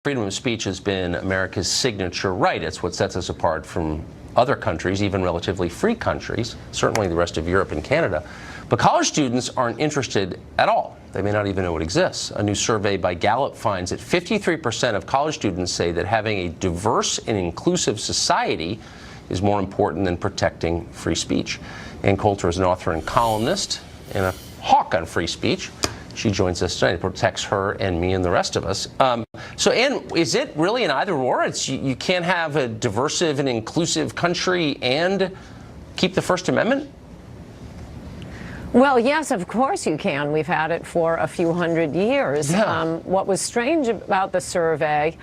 Freedom of speech has been America's signature right. It's what sets us apart from other countries, even relatively free countries, certainly the rest of Europe and Canada. But college students aren't interested at all. They may not even know it exists. A new survey by Gallup finds that 53% of college students say that having a diverse and inclusive society is more important than protecting free speech. Ann Coulter is an author and columnist and a hawk on free speech. She joins us tonight. It protects her and me and the rest of us. So, Ann, is it really an either-or? You can't have a diverse and inclusive country and keep the First Amendment? Well, yes, of course you can. We've had it for a few hundred years. Yeah. What was strange about the survey,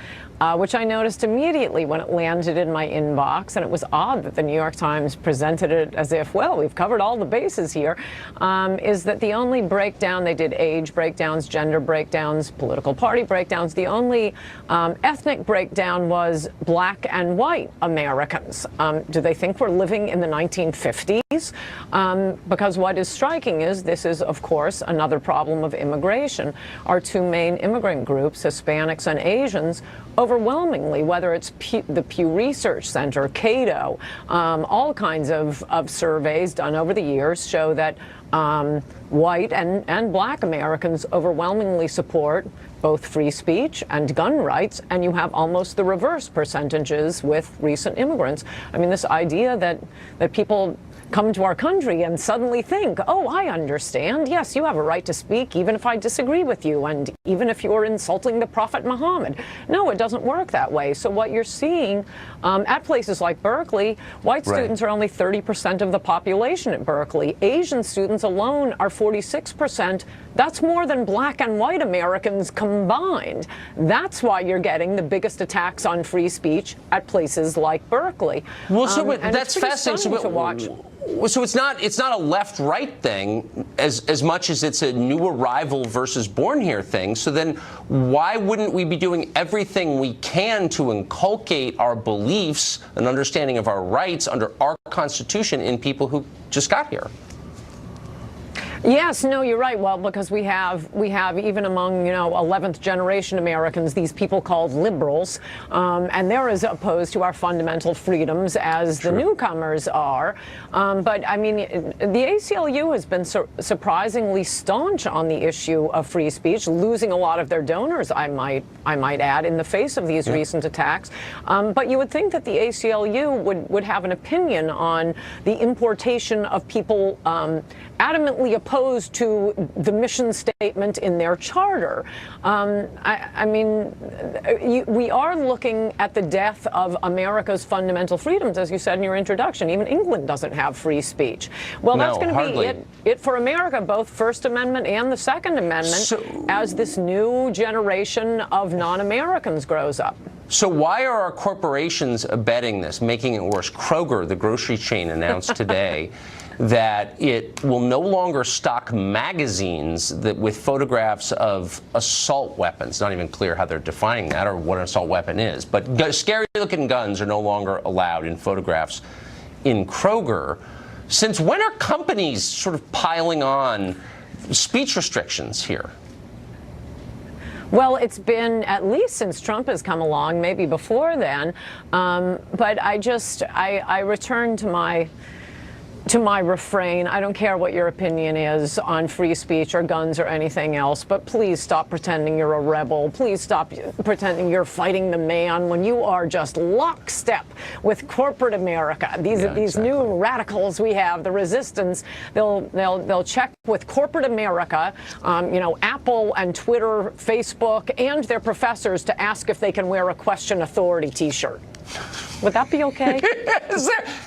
which I noticed immediately when it landed in my inbox, and it was odd that the New York Times presented it as if, well, we've covered all the bases here, is that the only breakdown, they did age breakdowns, gender breakdowns, political party breakdowns, the only ethnic breakdown was black and white Americans. Do they think we're living in the 1950s? Because what is striking is this is, of course, another problem of immigration. Our two main immigrant groups, Hispanics and Asians, overwhelmingly, whether it's the Pew Research Center, Cato, all kinds of surveys done over the years show that white and black Americans overwhelmingly support both free speech and gun rights, and you have almost the reverse percentages with recent immigrants. I mean, this idea that people come to our country and suddenly think, oh, I understand. Yes, you have a right to speak, even if I disagree with you, and even if you're insulting the Prophet Muhammad. No, it doesn't work that way. So what you're seeing at places like Berkeley, white students are only 30% of the population at Berkeley. Asian students alone are 46%. That's more than black and white Americans combined. That's why you're getting the biggest attacks on free speech at places like Berkeley. Well, so that's fascinating to watch. So it's not a left-right thing as much as it's a new arrival versus born here thing. So then why wouldn't we be doing everything we can to inculcate our beliefs and understanding of our rights under our Constitution in people who just got here? Yes, no, you're right. Well, because we have even among 11th generation Americans, these people called liberals, and they're as opposed to our fundamental freedoms as the newcomers are. But I mean, the ACLU has been surprisingly staunch on the issue of free speech, losing a lot of their donors, I might add, in the face of these recent attacks. But you would think that the ACLU would have an opinion on the importation of people adamantly opposed to the mission statement in their charter. I mean, we are looking at the death of America's fundamental freedoms, as you said in your introduction. Even England doesn't have free speech. Well, that's going to be it for America, both First Amendment and the Second Amendment, as this new generation of non-Americans grows up. So why are our corporations abetting this, making it worse? Kroger, the grocery chain, announced today that it will no longer stock magazines with photographs of assault weapons. Not even clear how they're defining that or what an assault weapon is. But scary-looking guns are no longer allowed in photographs in Kroger. Since when are companies sort of piling on speech restrictions here? Well, it's been at least since Trump has come along, maybe before then. But I return to my refrain. I don't care what your opinion is on free speech or guns or anything else, but please stop pretending you're a rebel. Please stop pretending you're fighting the man when you are just lockstep with corporate America. These new radicals we have, the resistance, they'll check with corporate America, Apple and Twitter, Facebook, and their professors to ask if they can wear a Question Authority T-shirt. Would that be okay?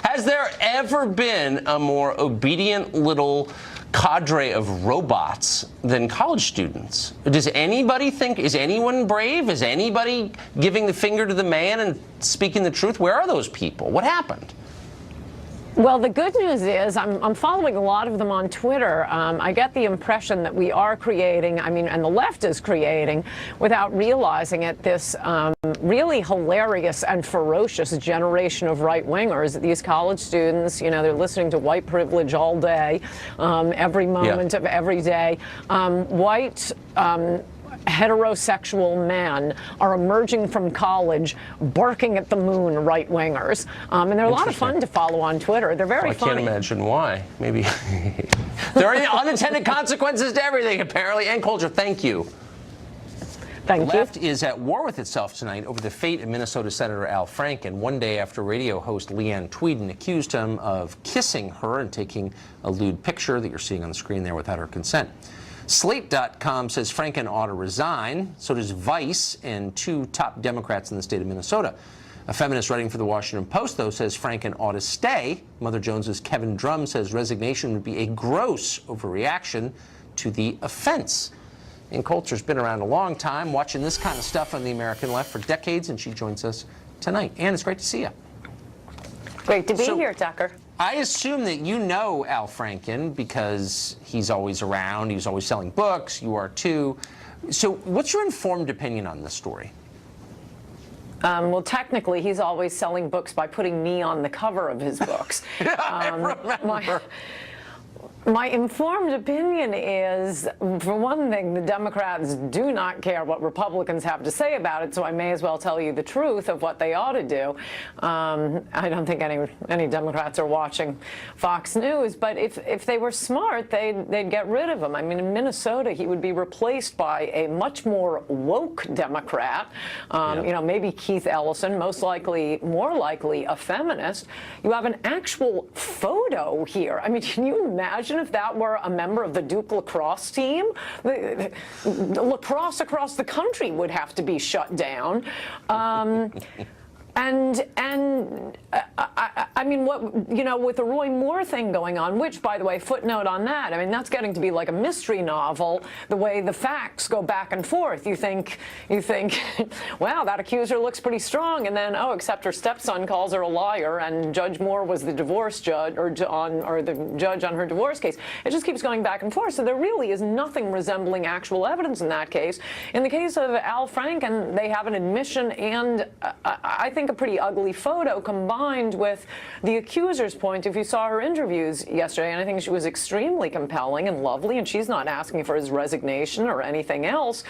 Has there ever been a more obedient little cadre of robots than college students? Does anybody think, is anyone brave? Is anybody giving the finger to the man and speaking the truth? Where are those people? What happened? Well, the good news is I'm following a lot of them on Twitter. I get the impression that we are creating, and the left is creating, without realizing it, this really hilarious and ferocious generation of right-wingers. These college students, they're listening to white privilege all day, every moment of every day. White heterosexual men are emerging from college barking at the moon right-wingers. And they're a lot of fun to follow on Twitter. They're very funny. I can't imagine why. Maybe there are unintended consequences to everything, apparently. Ann Coulter, thank you. Thank you. The left is at war with itself tonight over the fate of Minnesota Senator Al Franken, one day after radio host Leanne Tweeden accused him of kissing her and taking a lewd picture that you're seeing on the screen there without her consent. Slate.com says Franken ought to resign. So does Vice and two top Democrats in the state of Minnesota. A feminist writing for the Washington Post, though, says Franken ought to stay. Mother Jones's Kevin Drum says resignation would be a gross overreaction to the offense. And Coulter's been around a long time, watching this kind of stuff on the American left for decades, and she joins us tonight. Ann, it's great to see you. Great to be here, Tucker. I assume that you know Al Franken because he's always around, he's always selling books, you are too. So what's your informed opinion on this story? Well, technically, he's always selling books by putting me on the cover of his books. I remember. My informed opinion is, for one thing, the Democrats do not care what Republicans have to say about it, so I may as well tell you the truth of what they ought to do. I don't think any Democrats are watching Fox News, but if they were smart, they'd get rid of him. I mean, in Minnesota, he would be replaced by a much more woke Democrat, you know, maybe Keith Ellison, more likely a feminist. You have an actual photo here. I mean, can you imagine if that were a member of the Duke lacrosse team? The lacrosse across the country would have to be shut down. I mean, with the Roy Moore thing going on, which, by the way, footnote on that, I mean, that's getting to be like a mystery novel, the way the facts go back and forth. You think, wow, that accuser looks pretty strong, and then, oh, except her stepson calls her a liar, and Judge Moore was the divorce judge, or the judge on her divorce case. It just keeps going back and forth, so there really is nothing resembling actual evidence in that case. In the case of Al Franken, they have an admission and, I think, a pretty ugly photo combined with the accuser's point. If you saw her interviews yesterday, and I think she was extremely compelling and lovely, and she's not asking for his resignation or anything else,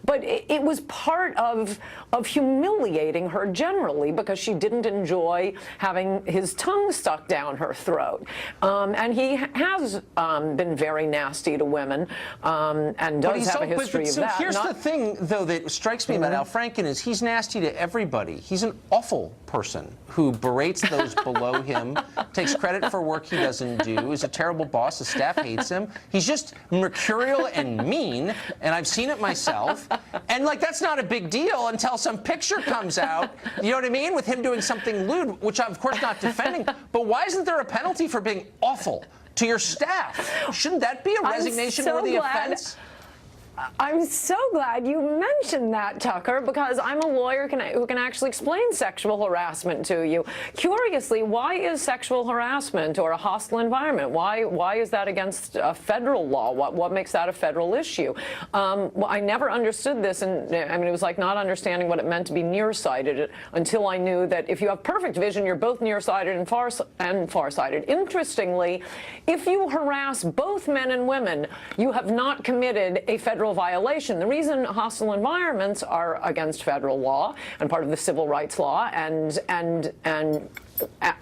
but it was part of humiliating her generally because she didn't enjoy having his tongue stuck down her throat. And he has been very nasty to women and does have a history of that. Here's the thing, though, that strikes me about Al Franken is he's nasty to everybody. He's an awful person who berates those below him, takes credit for work he doesn't do, is a terrible boss, the staff hates him. He's just mercurial and mean, and I've seen it myself. And, like, that's not a big deal until some picture comes out, you know what I mean, with him doing something lewd, which I'm, of course, not defending. But why isn't there a penalty for being awful to your staff? Shouldn't that be a resignation-worthy offense? I'm so glad you mentioned that, Tucker, because I'm a lawyer who can actually explain sexual harassment to you. Curiously, why is sexual harassment or a hostile environment, why is that against federal law? What makes that a federal issue? Well, I never understood this, and I mean, it was like not understanding what it meant to be nearsighted until I knew that if you have perfect vision, you're both nearsighted and farsighted. Interestingly, if you harass both men and women, you have not committed a federal violation. The reason hostile environments are against federal law and part of the civil rights law and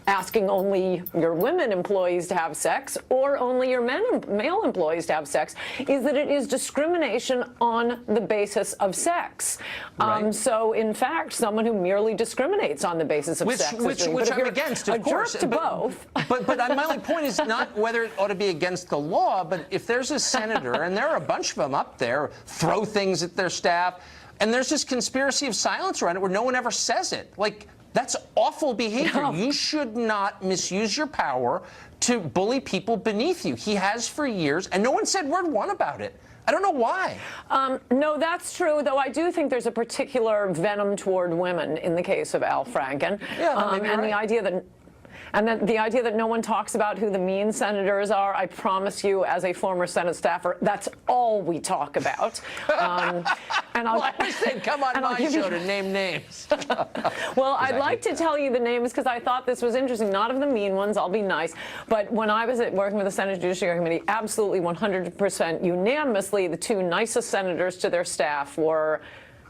asking only your women employees to have sex or only your male employees to have sex is that it is discrimination on the basis of sex. Right. So, in fact, someone who merely discriminates on the basis of sex which I'm against, of course. Jerk to both. But my only point is not whether it ought to be against the law, but if there's a senator, and there are a bunch of them up there, throw things at their staff, and there's this conspiracy of silence around it where no one ever says it. Like, that's awful behavior. No. You should not misuse your power to bully people beneath you. He has for years, and no one said word one about it. I don't know why. No, that's true, though I do think there's a particular venom toward women in the case of Al Franken. Yeah, that may be and right. the idea that And then the idea that no one talks about who the mean senators are, I promise you, as a former Senate staffer, that's all we talk about. And I'll, Well, I wish they'd come on my show to name names. well, I'd like to tell you the names because I thought this was interesting. Not of the mean ones, I'll be nice. But when I was working with the Senate Judiciary Committee, absolutely 100% unanimously, the two nicest senators to their staff were,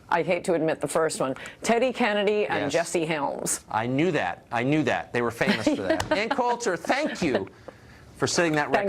I hate to admit the first one, Teddy Kennedy and Yes. Jesse Helms. I knew that. I knew that. They were famous for that. And Coulter, thank you for setting that record.